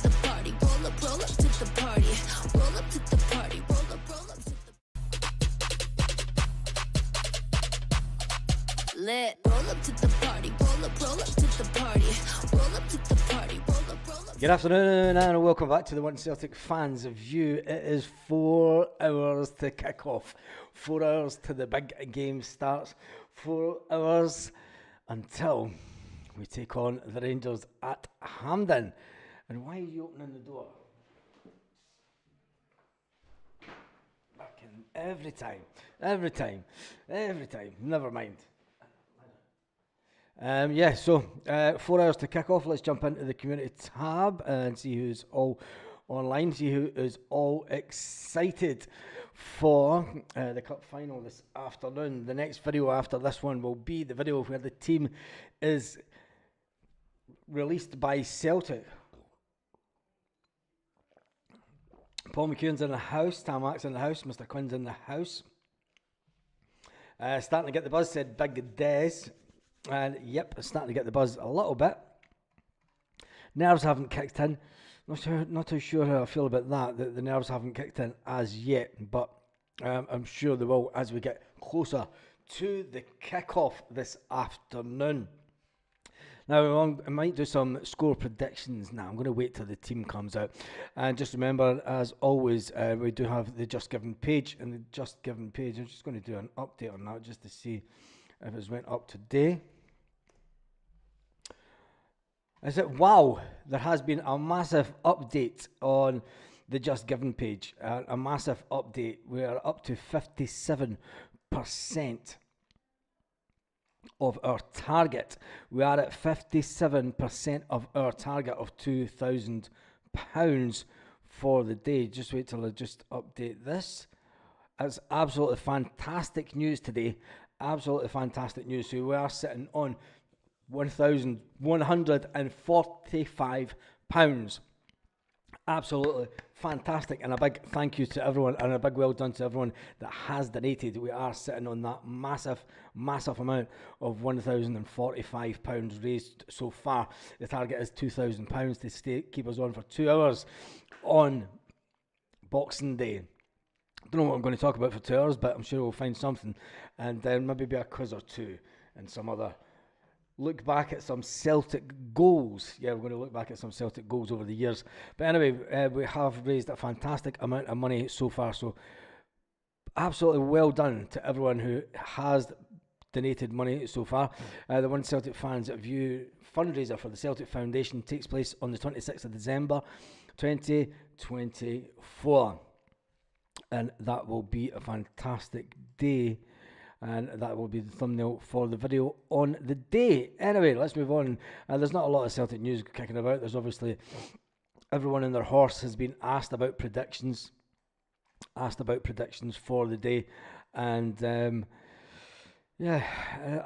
the party. Roll up to the party. Roll up to the party. Roll up to the lit. Roll up to the party. Roll up to the party. Roll up to the party. Roll up. Good afternoon and welcome back to the One Celtic Fans View. It is 4 hours to kick off. 4 hours to the big game starts. 4 hours until we take on the Rangers at Hampden. And why are you opening the door? Fucking every time. Never mind. 4 hours to kick off. Let's jump into the community tab and see who's all online, see who is all excited for the cup final this afternoon. The next video after this one will be the video where the team is released by Celtic. Paul McEwen's in the house, Tam Mack's in the house, Mr. Quinn's in the house. Starting to get the buzz, said Big Des. And yep, starting to get the buzz a little bit. Nerves haven't kicked in. Not too sure how I feel about that the nerves haven't kicked in as yet, but I'm sure they will as we get closer to the kick-off this afternoon. Now, I might do some score predictions now. I'm going to wait till the team comes out. And just remember, as always, we do have the Just Given page. And the Just Given page, I'm just going to do an update on that just to see if it's went up today. Is it? Wow, there has been a massive update on the Just Given page. A massive update. We are up to 57% of our target. We are at 57% of our target of £2,000 for the day. Just wait till I just update this. That's absolutely fantastic news today. Absolutely fantastic news. So we are sitting on £1,145. Absolutely fantastic, and a big thank you to everyone and a big well done to everyone that has donated. We are sitting on that massive amount of £1,045 raised so far. The target is £2,000 to keep us on for 2 hours on Boxing Day. I don't know what I'm going to talk about for 2 hours, but I'm sure we'll find something, and then maybe be a quiz or two and some other look back at some Celtic goals. Yeah, we're going to look back at some Celtic goals over the years. But anyway, we have raised a fantastic amount of money so far, so absolutely well done to everyone who has donated money so far. The One Celtic Fans View fundraiser for the Celtic Foundation takes place on the 26th of December 2024. And that will be a fantastic day. And that will be the thumbnail for the video on the day. Anyway, let's move on. There's not a lot of Celtic news kicking about. There's obviously everyone and their horse has been asked about predictions for the day. And a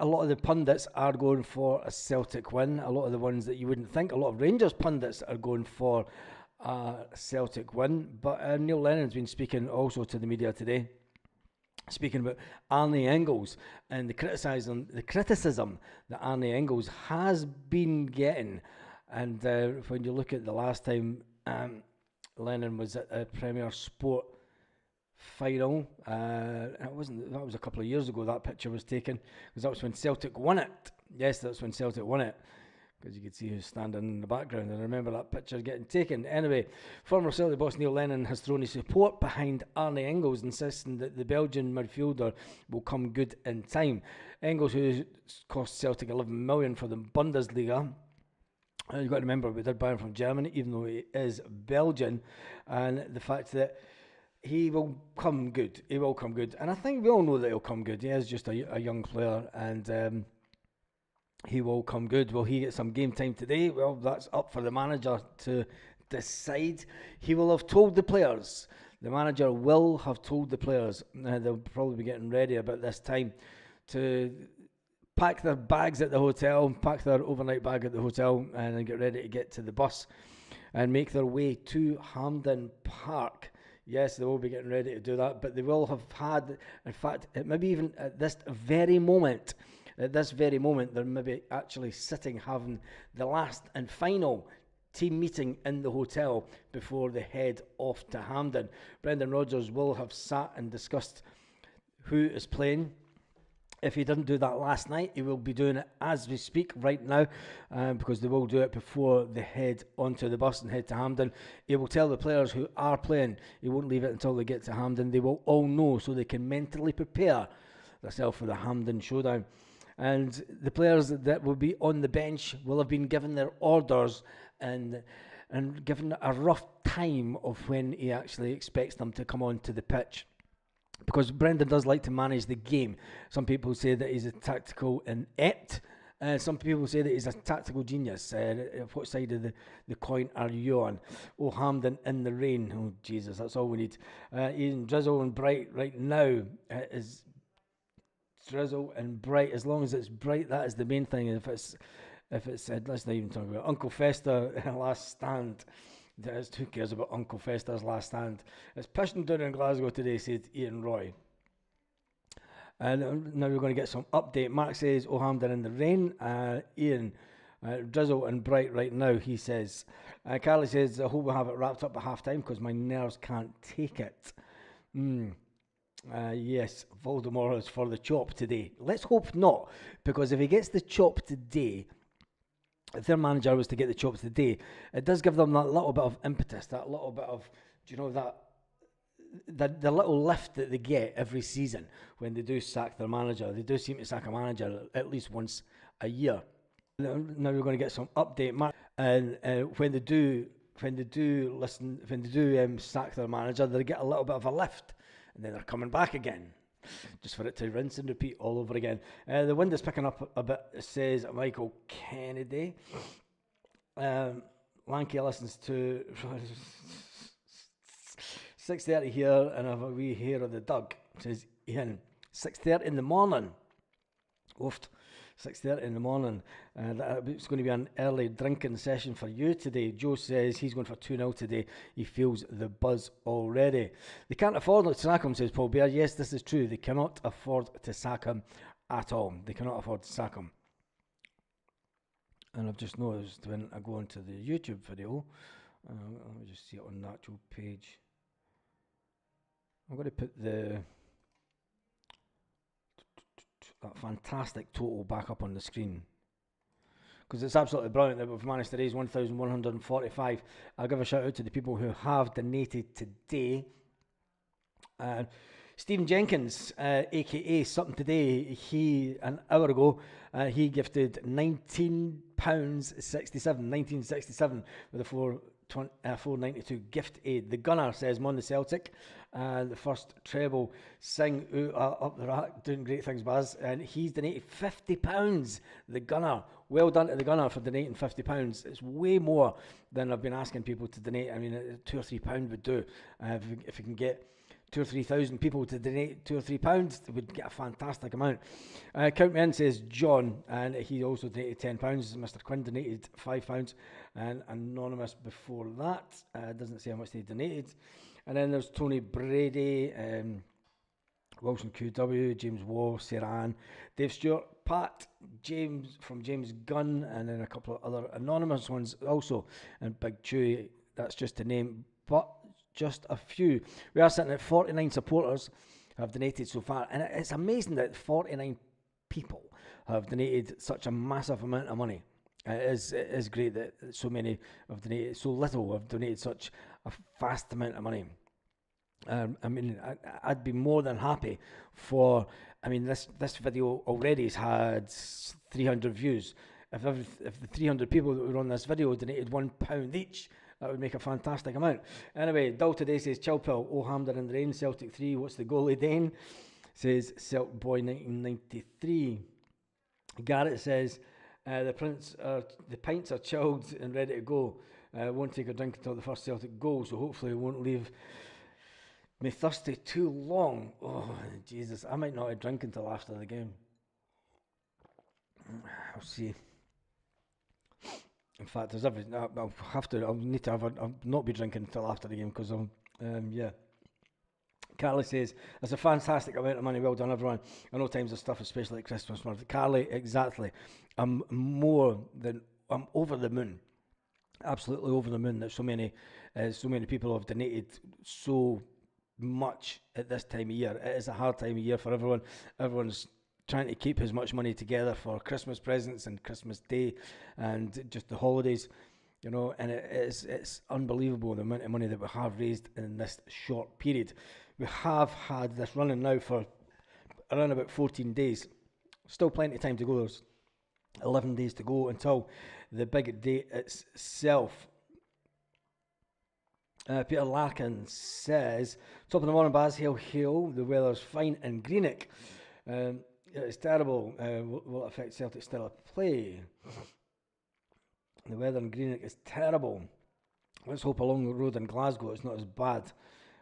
lot of the pundits are going for a Celtic win. A lot of the ones that you wouldn't think. A lot of Rangers pundits are going for a Celtic win. But Neil Lennon's been speaking also to the media today, speaking about Arne Engels and the criticism that Arne Engels has been getting. And when you look at the last time Lennon was at a Premier Sport final, that was a couple of years ago that picture was taken, because that was when Celtic won it. Yes, that's when Celtic won it, because you could see who's standing in the background, and I remember that picture getting taken. Anyway, former Celtic boss Neil Lennon has thrown his support behind Arne Engels, insisting that the Belgian midfielder will come good in time. Engels, who cost Celtic $11 million for the Bundesliga, you've got to remember we did buy him from Germany, even though he is Belgian, and the fact that he will come good. And I think we all know that he'll come good. He is just a young player, and he will come good. Will he get some game time today? Well, that's up for the manager to decide. He will have told the players. The manager will have told the players. They'll probably be getting ready about this time to pack their bags at the hotel, pack their overnight bag at the hotel, and then get ready to get to the bus and make their way to Hampden Park. Yes, they will be getting ready to do that, but they will have had, in fact, maybe even at this very moment, they're maybe actually sitting having the last and final team meeting in the hotel before they head off to Hampden. Brendan Rodgers will have sat and discussed who is playing. If he didn't do that last night, he will be doing it as we speak right now, because they will do it before they head onto the bus and head to Hampden. He will tell the players who are playing. He won't leave it until they get to Hampden. They will all know so they can mentally prepare themselves for the Hampden showdown. And the players that will be on the bench will have been given their orders and given a rough time of when he actually expects them to come onto the pitch. Because Brendan does like to manage the game. Some people say that he's a tactical inept. Some people say that he's a tactical genius. What side of the coin are you on? Oh, Hampden in the rain. Oh, Jesus, that's all we need. Ian, drizzle and bright right now is drizzle and bright. As long as it's bright, that is the main thing. If it's let's not even talk about Uncle Fester last stand. Who cares about Uncle Fester's last stand? It's pissing down in Glasgow today, said Ian Roy. And now we're going to get some update. Mark says, oh, Hampden in the rain. Ian, drizzle and bright right now, he says. Carly says, I hope we'll have it wrapped up at half time because my nerves can't take it. Yes, Voldemort is for the chop today. Let's hope not, because if he gets the chop today, if their manager was to get the chop today, it does give them that little bit of impetus, that little bit of, the little lift that they get every season when they do sack their manager. They do seem to sack a manager at least once a year. Now we're going to get some update, Mark. And when they do sack their manager, they get a little bit of a lift, and then they're coming back again, just for it to rinse and repeat all over again. The wind is picking up a bit, says Michael Kennedy. Lanky listens to 6:30 here, and I have a wee hair of the Doug, says Ian. 6:30 in the morning. Oof. 6:30 in the morning. It's going to be an early drinking session for you today. Joe says he's going for 2-0 today. He feels the buzz already. They can't afford to sack him, says Paul Bear. Yes, this is true. They cannot afford to sack him at all. They cannot afford to sack him. And I've just noticed when I go onto the YouTube video, let me just see it on the actual page. I'm going to put that fantastic total back up on the screen, because it's absolutely brilliant that we've managed to raise 1,145. I'll give a shout out to the people who have donated today. Stephen Jenkins, aka Something Today, he an hour ago he gifted £19.67 with a 492 gift aid. The Gunner says Mon Celtic, the first treble, sing up the rack, doing great things, Baz, and he's donated £50. The Gunner, well done to the Gunner for donating £50. It's way more than I've been asking people to donate. I mean, £2 or £3 would do. If you can get 2,000 or 3,000 people to donate £2 or £3, they would get a fantastic amount. Count Me In, says John, and he also donated £10. Mr. Quinn donated £5, and Anonymous before that doesn't say how much they donated. And then there's Tony Brady, Wilson QW, James Waugh, Saran, Dave Stewart, Pat, James from James Gunn, and then a couple of other anonymous ones also, and Big Chewy. That's just a name, but just a few. We are sitting at 49 supporters have donated so far, and it's amazing that 49 people have donated such a massive amount of money. It is great that so many have donated, so little have donated such a vast amount of money. I mean, I'd be more than happy for, I mean, this video already has had 300 views. If the 300 people that were on this video donated £1 each, that would make a fantastic amount. Anyway, Dull Today says Chilpil, oh, Hampden in the rain, Celtic 3, what's the goalie Dane? Says Celtic Boy 1993. Garrett says the pints are chilled and ready to go. Won't take a drink until the first Celtic goal, so hopefully it won't leave me thirsty too long. Oh, Jesus, I might not drink until after the game. I'll see. In fact, I'll need to I'll not be drinking until after the game, because yeah. Carly says, that's a fantastic amount of money, well done everyone. I know times of stuff, especially at Christmas month. Carly, exactly. I'm over the moon absolutely over the moon that so many people have donated so much at this time of year. It is a hard time of year for everyone. Everyone's trying to keep as much money together for Christmas presents and Christmas Day and just the holidays, and it's unbelievable the amount of money that we have raised in this short period. We have had this running now for around about 14 days. Still plenty of time to go. There's 11 days to go until the big day itself. Peter Larkin says, top of the morning, Baz, hail, hail. The weather's fine in Greenock. It's terrible. Will it affect Celtic style of play? The weather in Greenock is terrible. Let's hope along the road in Glasgow it's not as bad.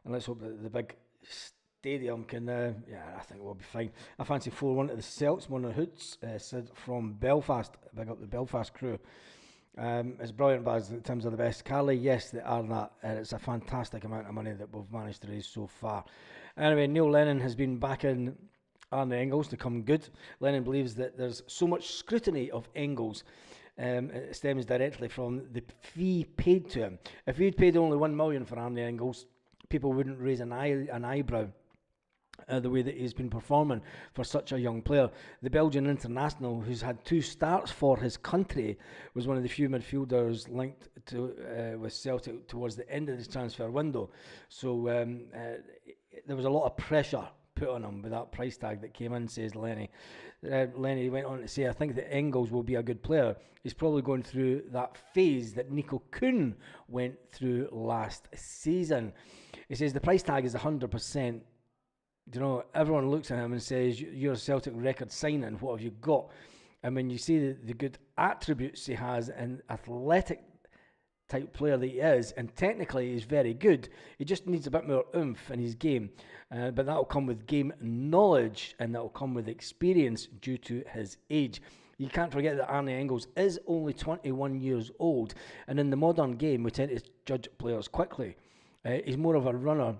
And let's hope that the big stadium can, I think we'll be fine. I fancy 4-1 to the Celts, one of the Hoots, Sid from Belfast. Big up the Belfast crew. It's brilliant, Baz. The Tims are the best. Carly, yes, they are that. It's a fantastic amount of money that we've managed to raise so far. Anyway, Neil Lennon has been backing Arne Engels to come good. Lennon believes that there's so much scrutiny of Engels. It stems directly from the fee paid to him. If we'd paid only $1 million for Arne Engels, people wouldn't raise an eyebrow. The way that he's been performing for such a young player. The Belgian international, who's had 2 starts for his country, was one of the few midfielders linked to with Celtic towards the end of this transfer window. So there was a lot of pressure put on him with that price tag that came in, says Lenny. Lenny went on to say, I think that Engels will be a good player. He's probably going through that phase that Nico Kuhn went through last season. He says the price tag is 100%. Everyone looks at him and says, you're a Celtic record signing, what have you got? And when you see the good attributes he has, and athletic type player that he is, and technically he's very good, he just needs a bit more oomph in his game. But that'll come with game knowledge, and that'll come with experience due to his age. You can't forget that Arne Engels is only 21 years old, and in the modern game, we tend to judge players quickly. He's more of a runner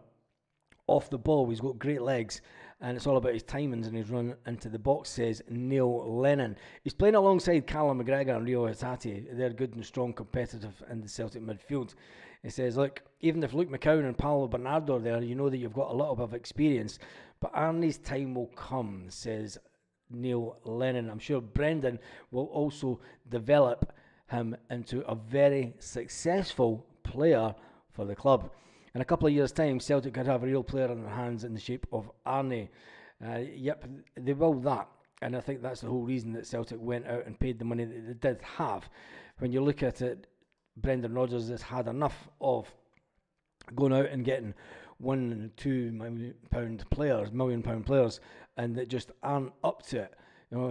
off the ball. He's got great legs, and it's all about his timings and his run into the box, says Neil Lennon. He's playing alongside Callum McGregor and Rio Hatate. They're good and strong, competitive in the Celtic midfield. He says, look, even if Luke McCowan and Paulo Bernardo are there, you know that you've got a little bit of experience, but Arnie's time will come, says Neil Lennon. I'm sure Brendan will also develop him into a very successful player for the club. In a couple of years' time, Celtic could have a real player in their hands in the shape of Arnie. Yep, they will that. And I think that's the whole reason that Celtic went out and paid the money that they did have. When you look at it, Brendan Rodgers has had enough of going out and getting £1 and £2 million players, and that just aren't up to it.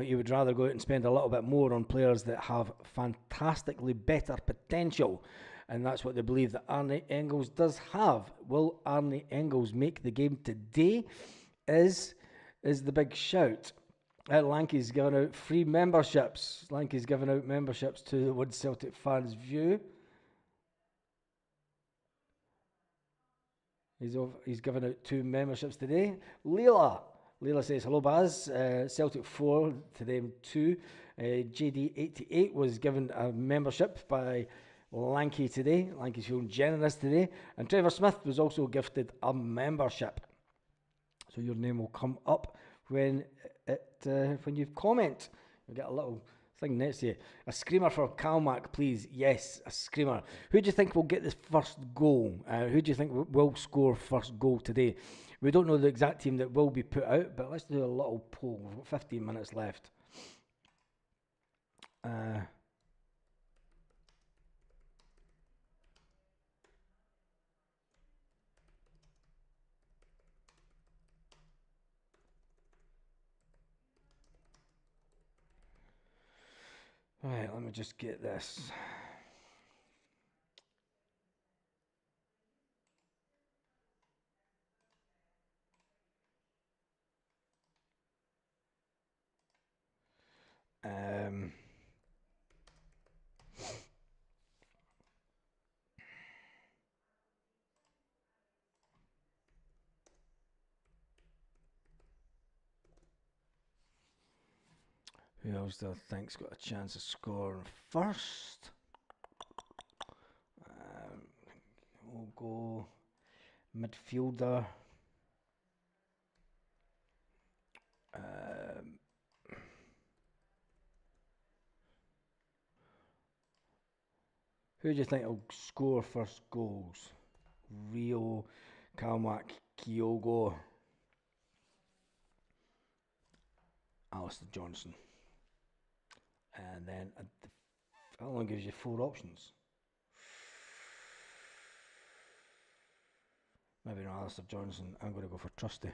He would rather go out and spend a little bit more on players that have fantastically better potential. And that's what they believe that Arne Engels does have. Will Arne Engels make the game today? Is the big shout. Lanky's giving out free memberships. Lanky's giving out memberships to the Wood Celtic Fans View. He's giving out 2 memberships today. Leela says, hello Baz, Celtic 4 to them 2. JD88 was given a membership by Lanky today. Lanky's feeling generous today. And Trevor Smith was also gifted a membership. So your name will come up when you comment. You'll get a little thing next to you. A screamer for Calmac, please. Yes, a screamer. Who do you think will get this first goal? Who do you think will score first goal today? We don't know the exact team that will be put out, but let's do a little poll. We've got 15 minutes left. Right, let me just get this. Who else do I think's got a chance of scoring first? midfielder. Who do you think will score first goals? Rio, Kalmak, Kyogo, Alistair Johnson. And then that only gives you 4 options. Maybe not Alistair Johnson. I'm going to go for Trusty.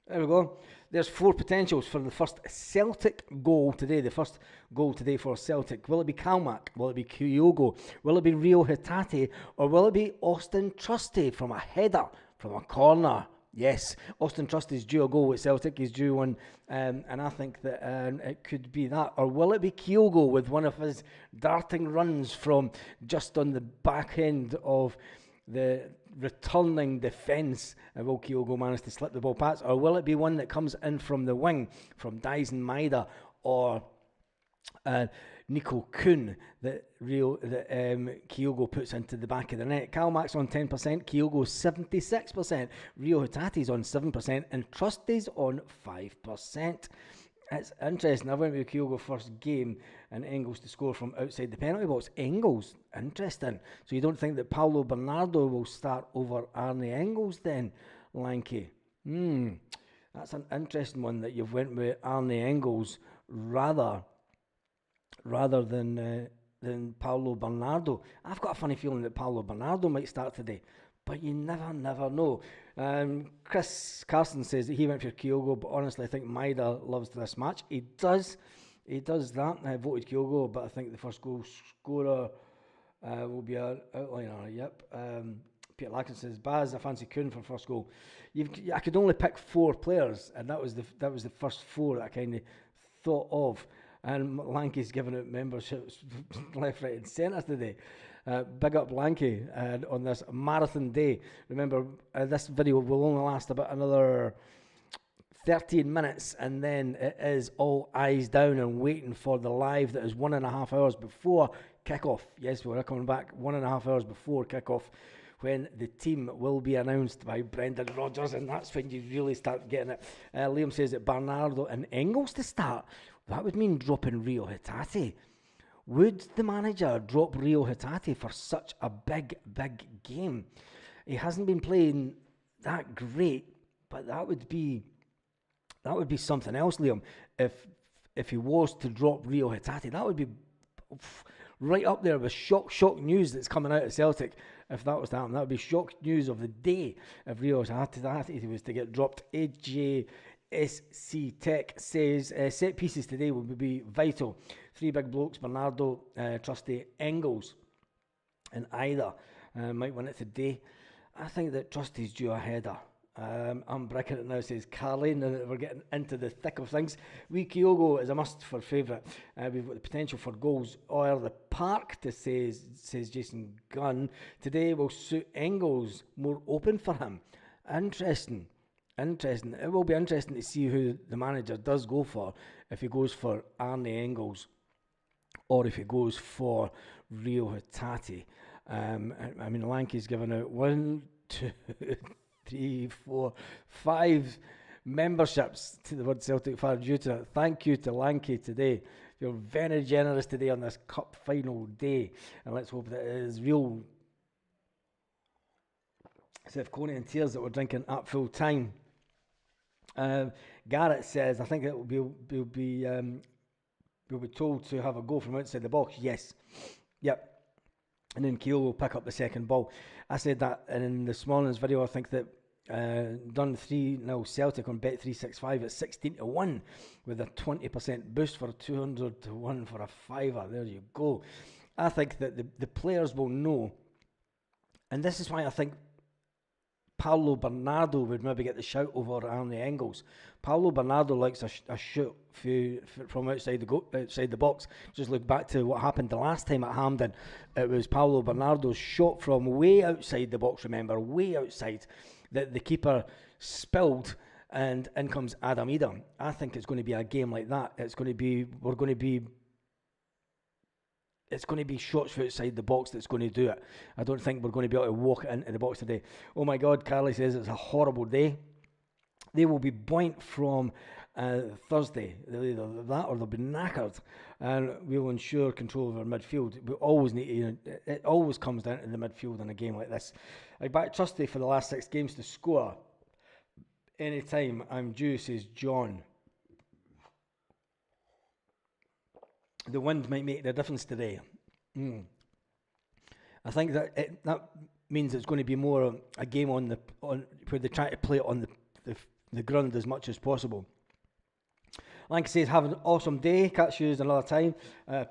There we go. There's 4 potentials for the first Celtic goal today. The first goal today for Celtic. Will it be Kalmak? Will it be Kyogo? Will it be Rio Hatate? Or will it be Austin Trusty from a header, from a corner? Yes, Austin Trusty's due a goal with Celtic. He's due one, and I think that it could be that. Or will it be Kyogo with one of his darting runs from just on the back end of the returning defence? Will Kyogo manage to slip the ball past? Or will it be one that comes in from the wing, from Dyson Maida or Nico Kuhn that Kyogo puts into the back of the net? Kalmak's on 10%, Kyogo's 76%, Rio Hatate's on 7%, and Trusty's on 5%. It's interesting. I went with Kyogo first game and Engels to score from outside the penalty box. Engels, interesting. So you don't think that Paulo Bernardo will start over Arne Engels then, Lanky? That's an interesting one that you've went with Arne Engels rather than Paulo Bernardo. I've got a funny feeling that Paulo Bernardo might start today, but you never know. Chris Carson says that he went for Kyogo, but honestly I think Maida loves this match. He does that. I voted Kyogo, but I think the first goal scorer will be an outliner. Yep. Peter Larkin says, Baz, I fancy Kuhn for first goal. I could only pick 4 players, and that was the first 4 that I kind of thought of. And Lanky's giving out memberships left, right and centre today. Big up Lanky on this marathon day. Remember, this video will only last about another 13 minutes, and then it is all eyes down and waiting for the live that is 1.5 hours before kickoff. Yes, we're coming back 1.5 hours before kickoff, when the team will be announced by Brendan Rodgers, and that's when you really start getting it. Liam says that Bernardo and Engels to start. That would mean dropping Rio Hatate. Would the manager drop Rio Hatate for such a big game? He hasn't been playing that great, but that would be something else, Liam. If he was to drop Rio Hatate, that would be right up there with shock news that's coming out of Celtic. If that was to happen, that would be shock news of the day if Rio Hatate was to get dropped. AJSC Tech says set pieces today will be vital. 3 big blokes, Bernardo, Trusty, Engels, and Ida might win it today. I think that Trusty's due a header. I'm breaking it now, says Carlene, and we're getting into the thick of things. Kyogo is a must for favourite. We've got the potential for goals. Or the park, to says Jason Gunn. Today will suit Engels, more open for him. Interesting. It will be interesting to see who the manager does go for, if he goes for Arne Engels or if he goes for Rio Hatate. I mean, Lanky's given out 1, 2, 3, 4, 5 memberships to the Word Celtic Fan due to it. Thank you to Lanky today. You're very generous today on this cup final day, and let's hope that it is real Coney and tears that we're drinking at full time. Garrett says, I think it will be told to have a go from outside the box. Yes. Yep. And then Keel will pick up the second ball. I said that in this morning's video. I think that done 3-0 Celtic on Bet365 at 16-1 with a 20% boost for a 200-1 for a fiver. There you go. I think that the players will know, and this is why I think Paulo Bernardo would maybe get the shout over Arne Engels. Paulo Bernardo likes a shoot from outside the box. Just look back to what happened the last time at Hampden. It was Paulo Bernardo's shot from way outside the box, remember, way outside, that the keeper spilled, and in comes Adam Ida. I think it's going to be a game like that. We're going to be it's going to be shots from outside the box that's going to do it. I don't think we're going to be able to walk it into the box today. Oh my God, Carly says it's a horrible day. They will be buoyant from Thursday. They'll either that or they'll be knackered, and we'll ensure control of our midfield. We always need it always comes down to the midfield in a game like this. I back Trusty for the last 6 games to score. Anytime I'm due, says John. The wind might make the difference today. I think that that means it's going to be more a game on where they try to play it on the ground as much as possible. Lanky says, have an awesome day. Catch you another time.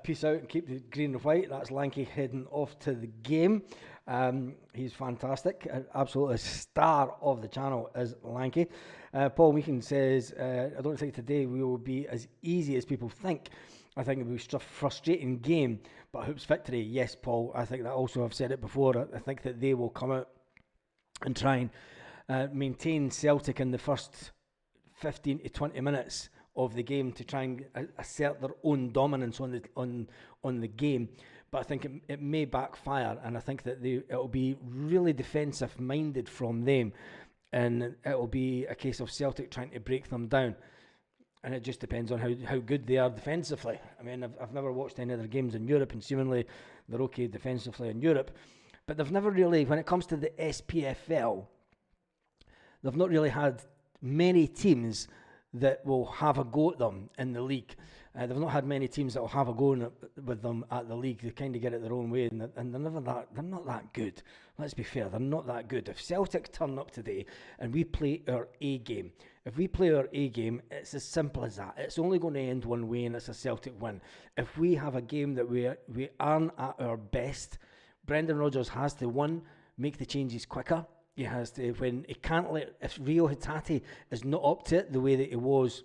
Peace out and keep the green and white. That's Lanky heading off to the game. He's fantastic. Absolutely a star of the channel is Lanky. Paul Meekin says, I don't think today we will be as easy as people think. I think it will be a frustrating game, but Hoops victory. Yes, Paul. I think that also I've said it before. I think that they will come out and try and maintain Celtic in the first 15 to 20 minutes of the game to try and assert their own dominance on the game. But I think it may backfire, and I think that it'll be really defensive minded from them, and it'll be a case of Celtic trying to break them down. And it just depends on how good they are defensively. I mean, I've never watched any other games in Europe, and seemingly they're okay defensively in Europe, but they've never really, when it comes to the SPFL, they've not really had many teams that will have a go at them in the league. They've not had many teams that will have a go with them at the league. They kind of get it their own way, and they're not that good. Let's be fair, they're not that good. If Celtic turn up today and we play our A game, it's as simple as that. It's only going to end one way, and it's a Celtic win. If we have a game that we aren't at our best, Brendan Rodgers has to, make the changes quicker. He has to, if Rio Hatate is not up to it the way that he was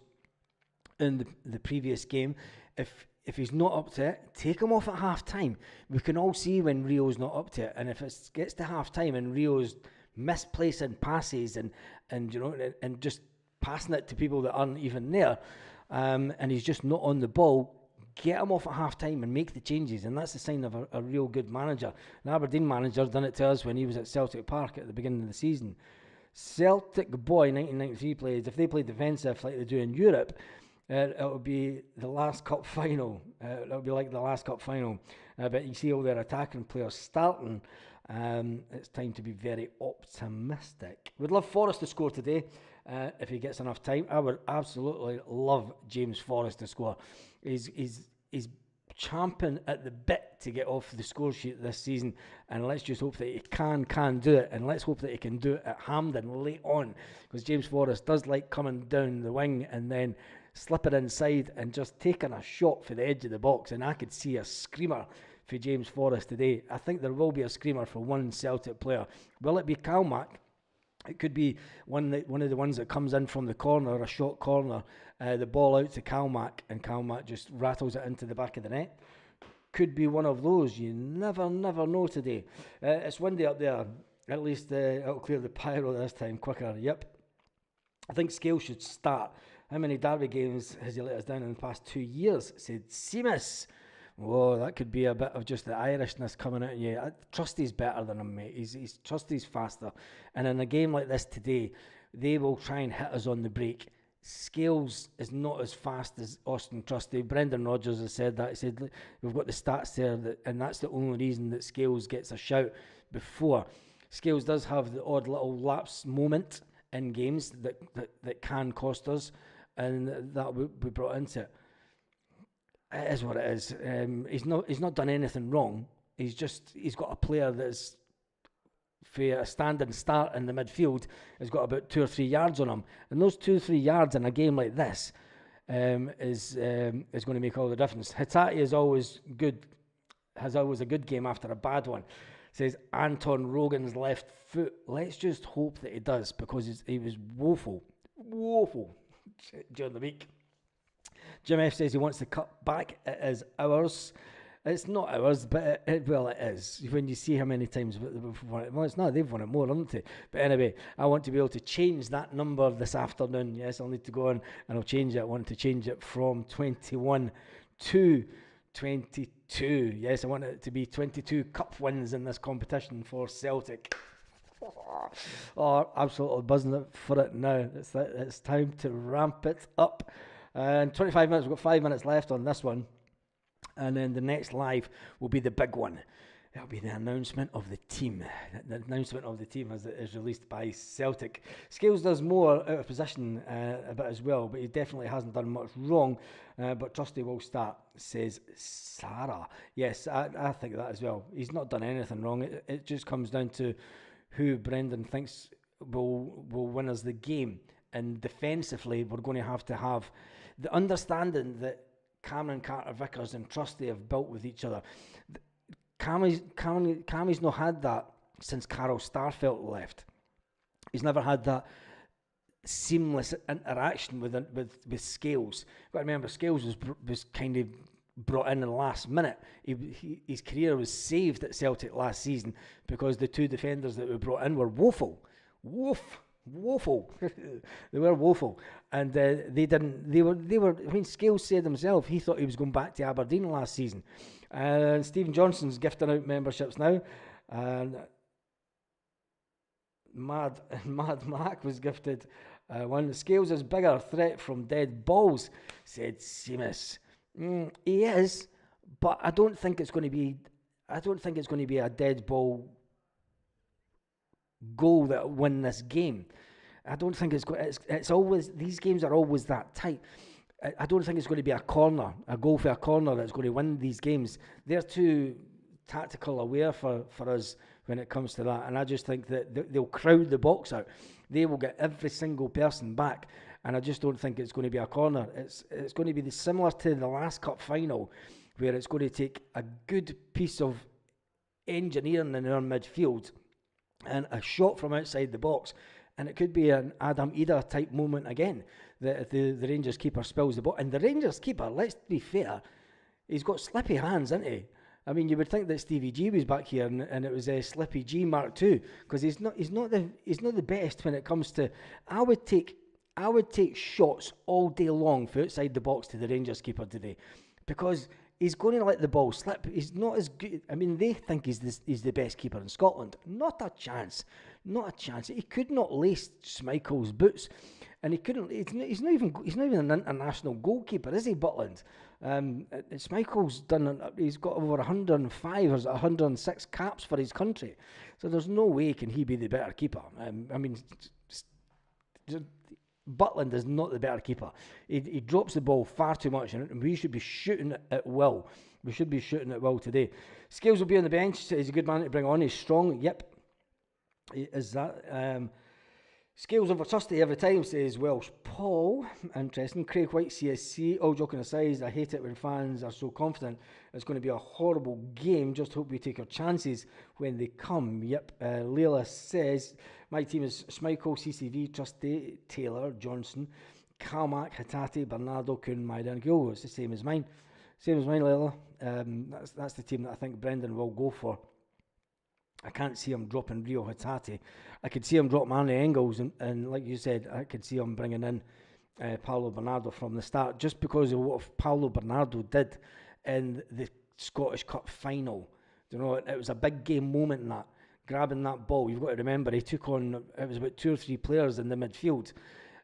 in the previous game, if he's not up to it, take him off at half time. We can all see when Rio's not up to it, and if it gets to half time and Rio's misplacing passes and just passing it to people that aren't even there, and he's just not on the ball, get him off at half time and make the changes, and that's the sign of a real good manager. An Aberdeen manager done it to us when he was at Celtic Park at the beginning of the season. Celtic boy 1993 played, if they play defensive like they do in Europe, it will be the last cup final. It'll be like the last cup final. But you see all their attacking players starting. It's time to be very optimistic. We'd love Forrest to score today if he gets enough time. I would absolutely love James Forrest to score. He's champing at the bit to get off the score sheet this season, and let's just hope that he can do it, and let's hope that he can do it at Hampden late on, because James Forrest does like coming down the wing and then slipping inside and just taking a shot for the edge of the box, and I could see a screamer for James Forrest today. I think there will be a screamer for one Celtic player. Will it be Kalmack? It could be one of the ones that comes in from the corner, a short corner, the ball out to Kalmack, and Kalmack just rattles it into the back of the net. Could be one of those. You never know today. It's windy up there. At least it'll clear the pyro this time quicker. Yep. I think Scale should start. How many derby games has he let us down in the past 2 years? Said Seamus. Whoa, that could be a bit of just the Irishness coming out of you. Trusty's better than him, mate. He's Trusty's faster. And in a game like this today, they will try and hit us on the break. Scales is not as fast as Austin Trusty. Brendan Rodgers has said that. He said, we've got the stats there, and that's the only reason that Scales gets a shout before. Scales does have the odd little lapse moment in games that can cost us, and that will be brought into it. It is what it is. He's not done anything wrong. He's got a player that's for a standing start in the midfield has got about 2 or 3 yards on him, and those 2 or 3 yards in a game like this is going to make all the difference. Hatate is always good, has always a good game after a bad one. Says Anton Rogan's left foot. Let's just hope that he does, because he was woeful during the week. Jim F says he wants to cut back. It is ours. It's not ours, but it is. When you see how many times we've won it. Well, it's not. They've won it more, haven't they? But anyway, I want to be able to change that number this afternoon. Yes, I'll need to go on and I'll change it. I want to change it from 21 to 22. 22. Yes, I want it to be 22 cup wins in this competition for Celtic. Oh, absolutely buzzing for it now. It's time to ramp it up. And 25 minutes, we've got 5 minutes left on this one. And then the next live will be the big one. It'll be the announcement of the team. The announcement of the team as it is released by Celtic. Scales does more out of position a bit as well, but he definitely hasn't done much wrong. But Trusty will start, says Sarah. Yes, I think that as well. He's not done anything wrong. It just comes down to who Brendan thinks will win us the game. And defensively, we're going to have the understanding that Cameron Carter-Vickers and Trusty have built with each other. Cammy's not had that since Carol Starfelt left. He's never had that seamless interaction with Scales. You've got to remember, Scales was kind of brought in the last minute. His career was saved at Celtic last season because the two defenders that were brought in were woeful. They were woeful, and they were. I mean, Scales said himself he thought he was going back to Aberdeen last season. And Stephen Johnson's gifting out memberships now, and Mad Mac was gifted one. Scales is bigger threat from dead balls, said Seamus. He is, but I don't think it's going to be. I don't think it's going to be a dead ball goal that will win this game. I don't think it's always, these games are always that tight. I don't think it's going to be a goal for a corner that's going to win these games. They're too tactical aware for us when it comes to that, and I just think that they'll crowd the box out. They will get every single person back, and I just don't think it's going to be a corner. It's going to be similar to the last cup final, where it's going to take a good piece of engineering in our midfield and a shot from outside the box, and it could be an Adam Ida type moment again. The Rangers keeper spills the ball, and the Rangers keeper, let's be fair, he's got slippy hands, isn't he? I mean, you would think that Stevie G was back here, and it was a Slippy G Mark II, because he's not the best when it comes to. I would take shots all day long for outside the box to the Rangers keeper today, because he's going to let the ball slip. He's not as good. I mean, they think he's the best keeper in Scotland. Not a chance. Not a chance. He could not lace Schmeichel's boots, and he couldn't. He's not even an international goalkeeper, is he, Butland? Schmeichel's done. He's got over 105 or 106 caps for his country, so there's no way can he be the better keeper. I mean, Butland is not the better keeper. He drops the ball far too much, and we should be shooting it at will. We should be shooting it well today. Scales will be on the bench. He's a good man to bring on. He's strong. Yep. Is that Scales over Trusty every time, says Welsh Paul. Interesting. Craig White, CSC. All joking aside, I hate it when fans are so confident it's going to be a horrible game. Just hope we take our chances when they come. Yep. Leila says, my team is Schmeichel, CCV, Trusty, Taylor, Johnson, Kalmak, Hatate, Bernardo, Kuhn, Maida and Gil. It's the same as mine. Same as mine, Leila. That's the team that I think Brendan will go for. I can't see him dropping Rio Hatate. I could see him drop Manny Engels, and like you said, I could see him bringing in Paulo Bernardo from the start, just because of what Paulo Bernardo did in the Scottish Cup final. You know, it was a big game moment in that, grabbing that ball. You've got to remember, he took on, it was about 2 or 3 players in the midfield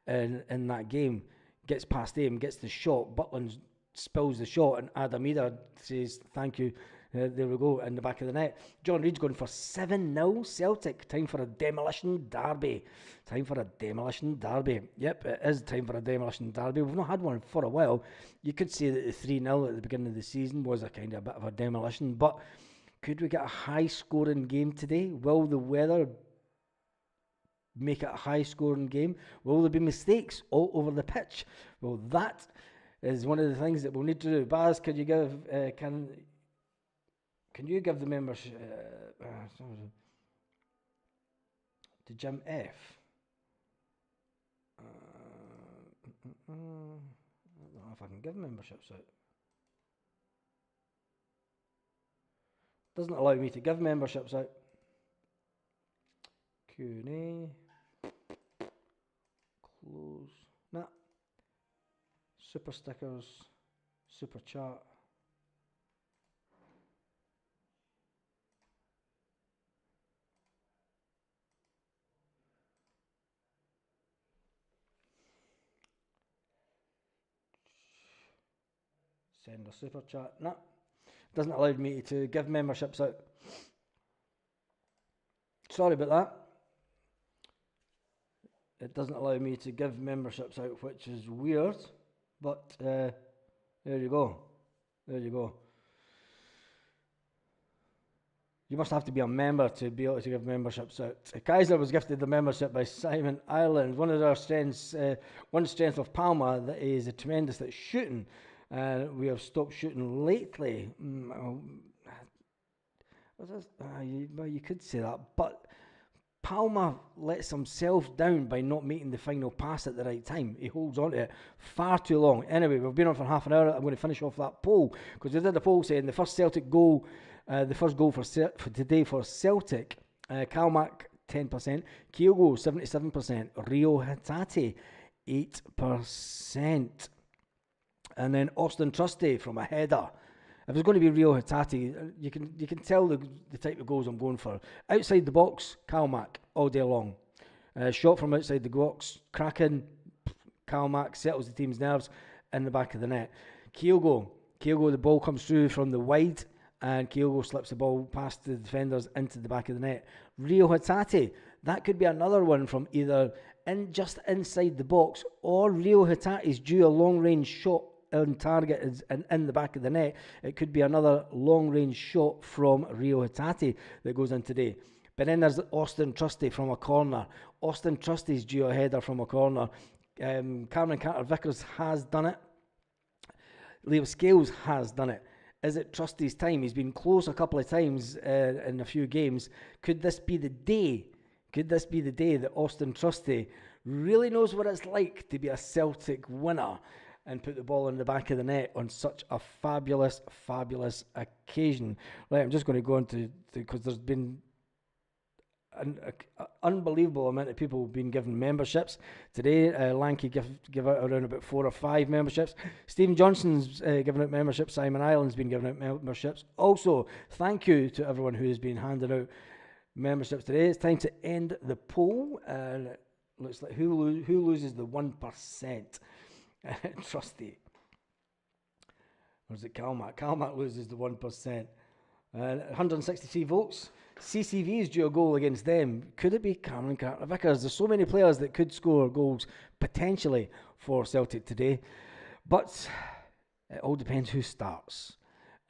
in that game, gets past him, gets the shot, Butland spills the shot, and Adam Ida says, thank you. There we go, in the back of the net. John Reid's going for 7-0 Celtic. Time for a demolition derby. Yep, it is time for a demolition derby. We've not had one for a while. You could say that the 3-0 at the beginning of the season was a kind of a bit of a demolition, but could we get a high-scoring game today? Will the weather make it a high-scoring game? Will there be mistakes all over the pitch? Well, that is one of the things that we'll need to do. Baz, can you give... Can you give the members to Jim F? I don't know if I can give memberships out. Doesn't allow me to give memberships out. Q&A. Close. Nah. Super stickers. Super chat. Send a super chat. No. Doesn't allow me to give memberships out. Sorry about that. It doesn't allow me to give memberships out, which is weird. But there you go. There you go. You must have to be a member to be able to give memberships out. Kaiser was gifted the membership by Simon Ireland. One of our strengths, one strength of Palma that is tremendous at shooting. We have stopped shooting lately. Well, you could say that, but Palma lets himself down by not making the final pass at the right time. He holds on to it far too long. Anyway, we've been on for half an hour. I'm going to finish off that poll because we did a poll saying the first Celtic goal, the first goal for today for Celtic, Calmac 10%, Kyogo 77%, Rio Hatate 8%, and then Austin Trusty from a header. If it's going to be Rio Hatate, you can tell the type of goals I'm going for. Outside the box, Calmac all day long. Shot from outside the box, cracking, Calmac settles the team's nerves in the back of the net. Kyogo, the ball comes through from the wide, and Kyogo slips the ball past the defenders into the back of the net. Rio Hatate, that could be another one from either just inside the box, or Rio Hatate's due a long-range shot on target and in the back of the net. It could be another long-range shot from Rio Hatate that goes in today. But then there's Austin Trusty from a corner. Austin Trusty's due a header from a corner. Cameron Carter-Vickers has done it. Leo Scales has done it. Is it Trusty's time? He's been close a couple of times in a few games. Could this be the day? Could this be the day that Austin Trusty really knows what it's like to be a Celtic winner and put the ball in the back of the net on such a fabulous, fabulous occasion? Right, I'm just going to go into, because there's been an unbelievable amount of people being given memberships today. Lanky give out around about 4 or 5 memberships. Stephen Johnson's giving out memberships. Simon Island's been giving out memberships. Also, thank you to everyone who has been handing out memberships today. It's time to end the poll, and it looks like who loses the 1%. Trusty. Or is it Calmac? Calmac loses the 1%. 163 votes. CCV is due a goal against them. Could it be Cameron Carter-Vickers? There's so many players that could score goals potentially for Celtic today. But it all depends who starts.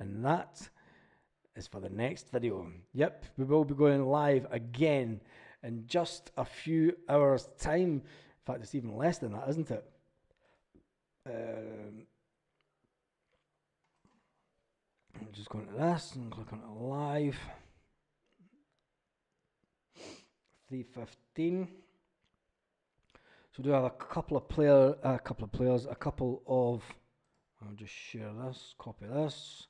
And that is for the next video. Yep, we will be going live again in just a few hours' time. In fact, it's even less than that, isn't it? I'm just going to this and click on it live. 3:15. So we do have a couple of players. I'll just share this, copy this.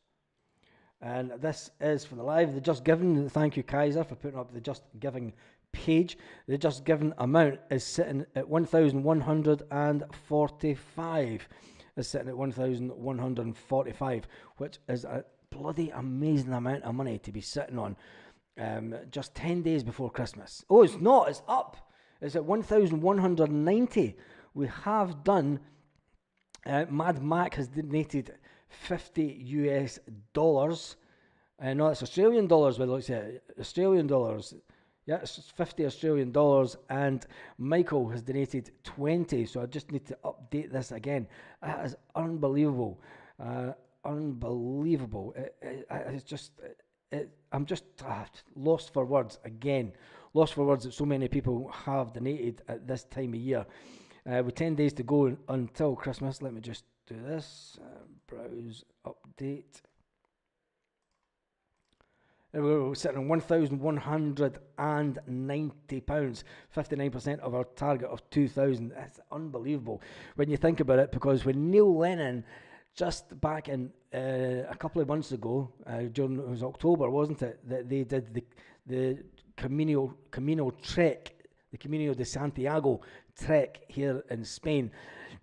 And this is for the live. The Just Giving, thank you Kaiser for putting up the Just Giving page. The Just Given amount is sitting at 1,145. Is sitting at 1,145, which is a bloody amazing amount of money to be sitting on. Just 10 days before Christmas. Oh, it's not. It's up. It's at 1,190. We have done. Mad Mac has donated $50 US. No, it's Australian dollars. By the looks of it, Australian dollars. Yeah, it's $50 Australian, and Michael has donated 20. So I just need to update this again. That is unbelievable, unbelievable. It's just, I'm just lost for words again. Lost for words that so many people have donated at this time of year. With 10 days to go until Christmas, let me just do this. Browse, update. We're sitting on £1,190, 59% of our target of 2,000. That's unbelievable when you think about it, because when Neil Lennon, just back in a couple of months ago, during, it was October, wasn't it, that they did the Camino trek, the Camino de Santiago trek here in Spain.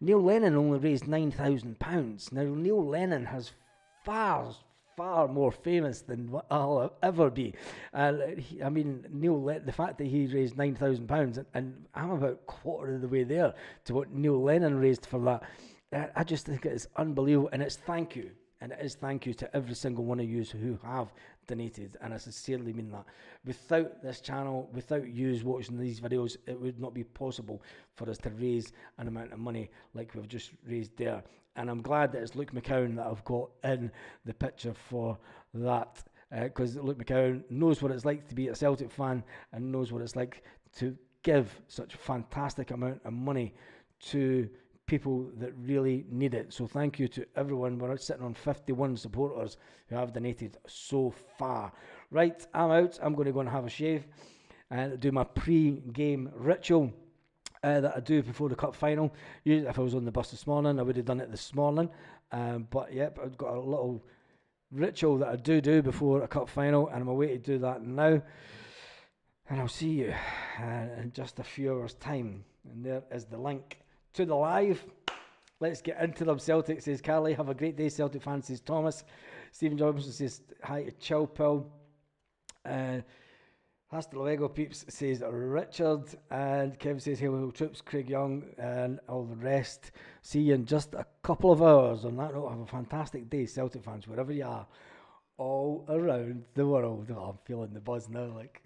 Neil Lennon only raised £9,000. Now, Neil Lennon has far more famous than what I'll ever be. I mean, the fact that he raised £9,000, and I'm about a quarter of the way there to what Neil Lennon raised for that. I just think it's unbelievable, and it's thank you. And it is thank you to every single one of you who have donated, and I sincerely mean that. Without this channel, without you watching these videos, it would not be possible for us to raise an amount of money like we've just raised there. And I'm glad that it's Luke McCowan that I've got in the picture for that, because Luke McCowan knows what it's like to be a Celtic fan and knows what it's like to give such a fantastic amount of money to people that really need it. So thank you to everyone. We're sitting on 51 supporters who have donated so far. Right, I'm out. I'm going to go and have a shave and do my pre-game ritual that I do before the cup final. Usually, if I was on the bus this morning, I would have done it this morning. But yep, I've got a little ritual that I do before a cup final, and I'm away to do that now. And I'll see you in just a few hours' time. And there is the link to the live. Let's get into them. Celtic, says Carly. Have a great day, Celtic fans, says Thomas. Stephen Johnson says hi to Chilpill. Hasta luego, peeps, says Richard. And Kevin says hello, troops, Craig Young, and all the rest. See you in just a couple of hours. On that note, have a fantastic day, Celtic fans, wherever you are, all around the world. Oh, I'm feeling the buzz now, like.